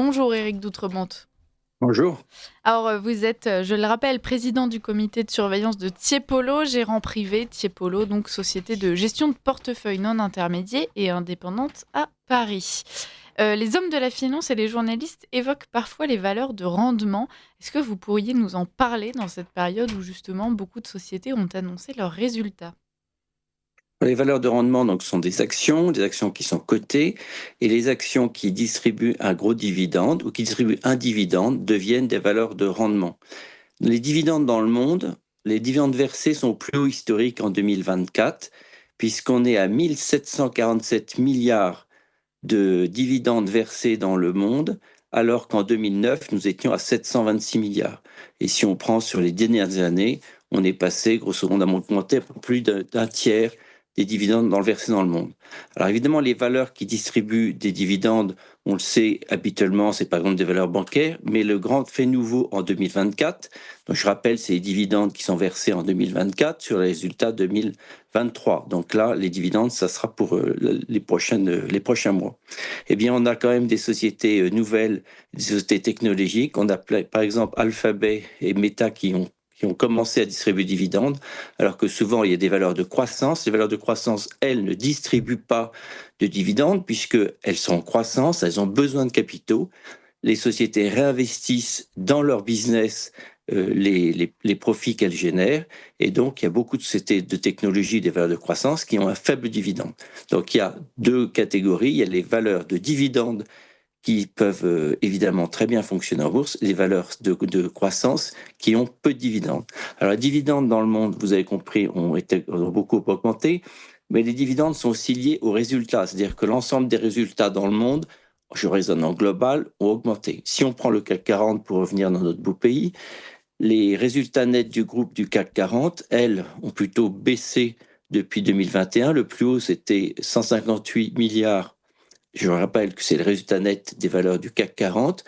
Bonjour Éric Doutrebente. Bonjour. Alors vous êtes, je le rappelle, président du comité de surveillance de Tiepolo, gérant privé Tiepolo, donc société de gestion de portefeuille non intermédiaire et indépendante à Paris. Les hommes de la finance et les journalistes évoquent parfois les valeurs de rendement. Est-ce que vous pourriez nous en parler dans cette période où justement beaucoup de sociétés ont annoncé leurs résultats? Les valeurs de rendement donc, sont des actions qui sont cotées, et les actions qui distribuent un gros dividende ou qui distribuent un dividende deviennent des valeurs de rendement. Les dividendes dans le monde, les dividendes versés sont au plus haut historique en 2024, puisqu'on est à 1747 milliards de dividendes versés dans le monde, alors qu'en 2009, nous étions à 726 milliards. Et si on prend sur les dernières années, on est passé, grosso modo, on a augmenté pour plus d'un tiers des dividendes versés dans le monde. Alors évidemment, les valeurs qui distribuent des dividendes, on le sait habituellement, c'est par exemple des valeurs bancaires, mais le grand fait nouveau en 2024, donc je rappelle, c'est les dividendes qui sont versés en 2024 sur les résultats 2023. Donc là, les dividendes, ça sera pour les prochains mois. Eh bien, on a quand même des sociétés nouvelles, des sociétés technologiques. On a par exemple Alphabet et Meta qui ont commencé à distribuer des dividendes, alors que souvent il y a des valeurs de croissance. Les valeurs de croissance, elles, ne distribuent pas de dividendes puisqu'elles sont en croissance, elles ont besoin de capitaux. Les sociétés réinvestissent dans leur business les profits qu'elles génèrent. Et donc, il y a beaucoup de sociétés de technologie, des valeurs de croissance qui ont un faible dividende. Donc, il y a deux catégories. Il y a les valeurs de dividendes qui peuvent évidemment très bien fonctionner en bourse, les valeurs de croissance qui ont peu de dividendes. Alors, les dividendes dans le monde, vous avez compris, ont beaucoup augmenté, mais les dividendes sont aussi liés aux résultats, c'est-à-dire que l'ensemble des résultats dans le monde, je raisonne en global, ont augmenté. Si on prend le CAC 40 pour revenir dans notre beau pays, les résultats nets du groupe du CAC 40, elles, ont plutôt baissé depuis 2021. Le plus haut, c'était 158 milliards. Je rappelle que c'est le résultat net des valeurs du CAC 40.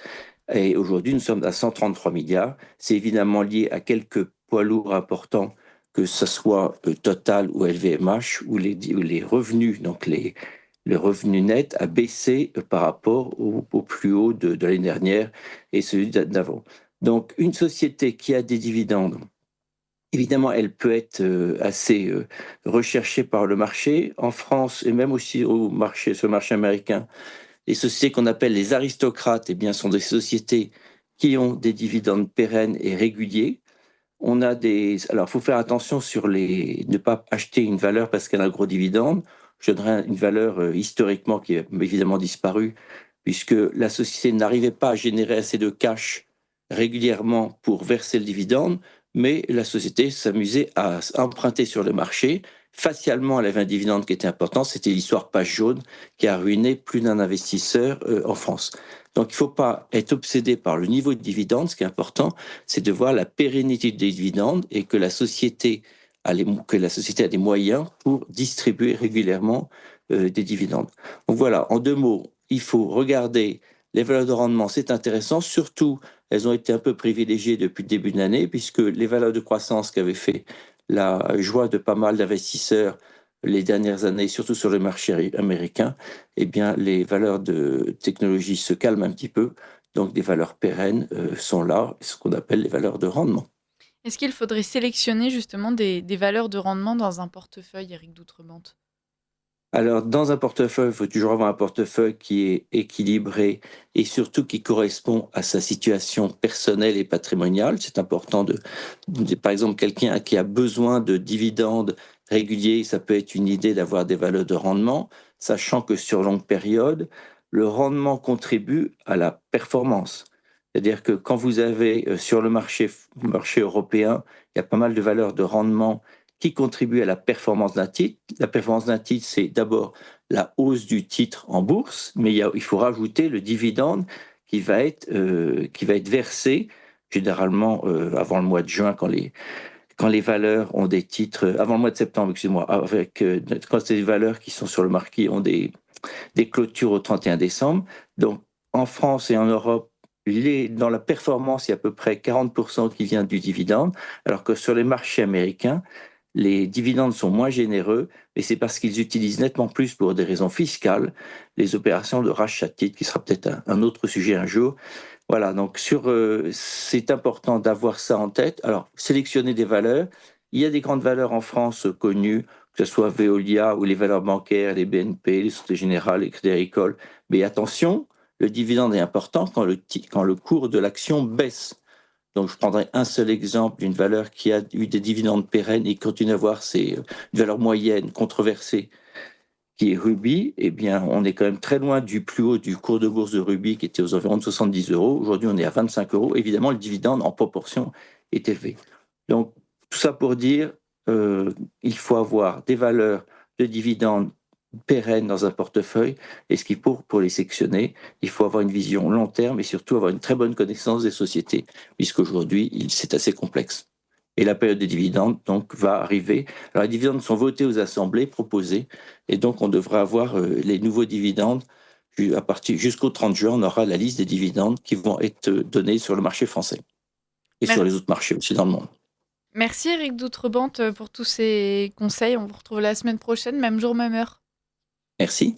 Et aujourd'hui, nous sommes à 133 milliards. C'est évidemment lié à quelques poids lourds importants, que ce soit Total ou LVMH, où les revenus, donc le revenu net a baissé par rapport au plus haut de l'année dernière et celui d'avant. Donc, une société qui a des dividendes, évidemment, elle peut être assez recherchée par le marché. En France et même aussi sur le marché américain, les sociétés qu'on appelle les aristocrates, eh bien, sont des sociétés qui ont des dividendes pérennes et réguliers. Alors, il faut faire attention ne pas acheter une valeur parce qu'elle a un gros dividende. Je donnerai une valeur historiquement qui a évidemment disparu, puisque la société n'arrivait pas à générer assez de cash régulièrement pour verser le dividende, mais la société s'amusait à emprunter sur le marché. Facialement, elle avait un dividende qui était important. C'était l'histoire page jaune qui a ruiné plus d'un investisseur en France. Donc, il ne faut pas être obsédé par le niveau de dividende. Ce qui est important, c'est de voir la pérennité des dividendes et que la société a des moyens pour distribuer régulièrement des dividendes. Donc voilà, en deux mots, il faut regarder les valeurs de rendement, c'est intéressant, surtout elles ont été un peu privilégiées depuis le début de l'année, puisque les valeurs de croissance qu'avaient fait la joie de pas mal d'investisseurs les dernières années, surtout sur le marché américain, eh bien, les valeurs de technologie se calment un petit peu. Donc, des valeurs pérennes sont là, ce qu'on appelle les valeurs de rendement. Est-ce qu'il faudrait sélectionner justement des valeurs de rendement dans un portefeuille, Éric Doutrebente? Alors, dans un portefeuille, il faut toujours avoir un portefeuille qui est équilibré et surtout qui correspond à sa situation personnelle et patrimoniale. C'est important par exemple, quelqu'un qui a besoin de dividendes réguliers, ça peut être une idée d'avoir des valeurs de rendement, sachant que sur longue période, le rendement contribue à la performance. C'est-à-dire que quand vous avez sur le marché européen, il y a pas mal de valeurs de rendement qui contribue à la performance d'un titre. La performance d'un titre, c'est d'abord la hausse du titre en bourse, mais il faut rajouter le dividende qui va être versé généralement avant le mois de juin quand les valeurs ont des titres, avant le mois de septembre, excusez-moi, quand c'est des valeurs qui sont sur le marché ont des clôtures au 31 décembre. Donc en France et en Europe, dans la performance, il y a à peu près 40% qui vient du dividende, alors que sur les marchés américains, les dividendes sont moins généreux, mais c'est parce qu'ils utilisent nettement plus pour des raisons fiscales les opérations de rachat de titres, qui sera peut-être un autre sujet un jour. Voilà, donc c'est important d'avoir ça en tête. Alors, sélectionner des valeurs. Il y a des grandes valeurs en France connues, que ce soit Veolia ou les valeurs bancaires, les BNP, les Sociétés Générales, les Crédits Agricoles. Mais attention, le dividende est important quand le cours de l'action baisse. Donc, je prendrai un seul exemple d'une valeur qui a eu des dividendes pérennes et qui continue à avoir une valeur moyenne controversée, qui est Ruby. Eh bien, on est quand même très loin du plus haut du cours de bourse de Ruby, qui était aux environs de 70 euros. Aujourd'hui, on est à 25 euros. Évidemment, le dividende en proportion est élevé. Donc, tout ça pour dire, il faut avoir des valeurs de dividendes pérennes dans un portefeuille. Et ce qu'il faut pour les sectionner, il faut avoir une vision long terme et surtout avoir une très bonne connaissance des sociétés, puisqu'aujourd'hui, c'est assez complexe. Et la période des dividendes, donc, va arriver. Alors, les dividendes sont votés aux assemblées, proposés, et donc on devra avoir les nouveaux dividendes. À partir jusqu'au 30 juin, on aura la liste des dividendes qui vont être donnés sur le marché français et sur Mer- les autres marchés aussi dans le monde. Merci Eric Doutrebente pour tous ces conseils. On vous retrouve la semaine prochaine, même jour, même heure. Merci.